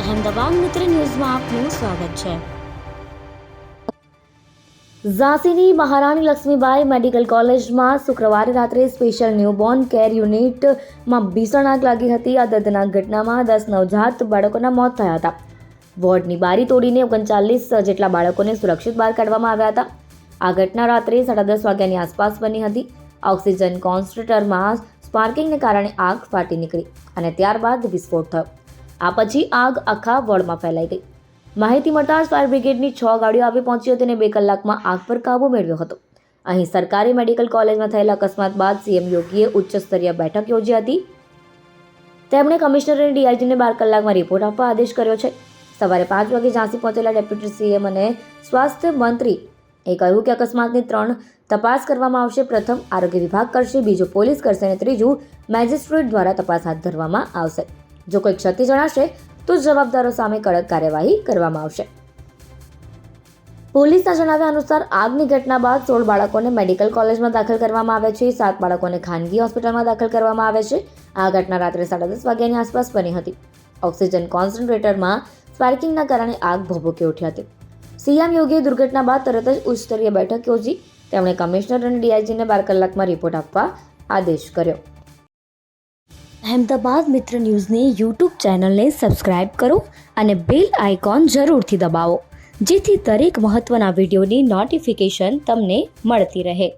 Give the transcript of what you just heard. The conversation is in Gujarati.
અહેમદાબાદ મિત્ર ન્યૂઝમાં આપનું સ્વાગત છે। ઝાંસીની મહારાણી લક્ષ્મીબાઈ મેડિકલ કોલેજમાં શુક્રવારે રાત્રે સ્પેશિયલ ન્યૂબોર્ન કેર યુનિટમાં ભીષણ આગ લાગી હતી। આ દર્દનાક ઘટનામાં 10 નવજાત બાળકોના મોત થયા હતા। વોર્ડની બારી તોડીને 39 જેટલા બાળકોને સુરક્ષિત બહાર કાઢવામાં આવ્યા હતા। આ ઘટના રાત્રે 10:30 વાગ્યાની આસપાસ બની હતી। ઓક્સિજન કોન્સન્ટ્રેટરમાં સ્પાર્કિંગને કારણે આગ ફાટી નીકળી અને ત્યારબાદ વિસ્ફોટ થયો। આ પછી આગ આખા વોર્ડમાં ફેલાઈ ગઈ। માહિતી મળતા જ ફાયર બ્રિગેડની 6 ગાડીઓ આવી પહોંચી હતી અને 2 કલાકમાં આગ પર કાબૂ મેળવ્યો હતો। અહીં સરકારી મેડિકલ કોલેજમાં થયેલા અકસ્માત બાદ સીએમ યોગીએ ઉચ્ચ સ્તરીય બેઠક યોજી હતી। તેમણે કમિશનર અને ડીઆઈજીને 12 કલાકમાં રિપોર્ટ આપવા આદેશ કર્યો છે। સવારે 5 વાગે ઝાંસી પહોંચેલા ડેપ્યુટી સીએમ અને સ્વાસ્થ્ય મંત્રીએ કહ્યું કે અકસ્માતની 3 તપાસ કરવામાં આવશે। પ્રથમ આરોગ્ય વિભાગ કરશે, બીજું પોલીસ કરશે અને ત્રીજું મેજિસ્ટ્રેટ દ્વારા તપાસ હાથ ધરવામાં આવશે। જો કોઈ ક્ષતિ જણાશે તો જવાબદારો સામે કડક કાર્યવાહી કરવામાં આવશે। પોલીસના જણાવ્યા અનુસાર આગની ઘટના બાદ 16 બાળકોને મેડિકલ કોલેજમાં દાખલ કરવામાં આવ્યા છે। 7 બાળકોને ખાનગી હોસ્પિટલમાં દાખલ કરવામાં આવ્યા છે। આ ઘટના રાત્રે 10:30 વાગ્યાની આસપાસ બની હતી। ઓક્સિજન કોન્સન્ટ્રેટરમાં સ્પાર્કિંગના કારણે આગ ભભૂકી ઉઠી હતી। સીએમ યોગીએ દુર્ઘટના બાદ તરત જ ઉચ્ચ સ્તરીય બેઠક યોજી। તેમણે કમિશનર અને ડીઆઈજીને 12 કલાકમાં રિપોર્ટ આપવા આદેશ કર્યો। અહેમદાબાદ મિત્ર ન્યૂઝની યુટ્યુબ ચેનલને સબસ્ક્રાઇબ કરો અને બેલ આઇકોન જરૂરથી દબાવો, જેથી દરેક મહત્ત્વના વિડીયોની નોટિફિકેશન તમને મળતી રહે।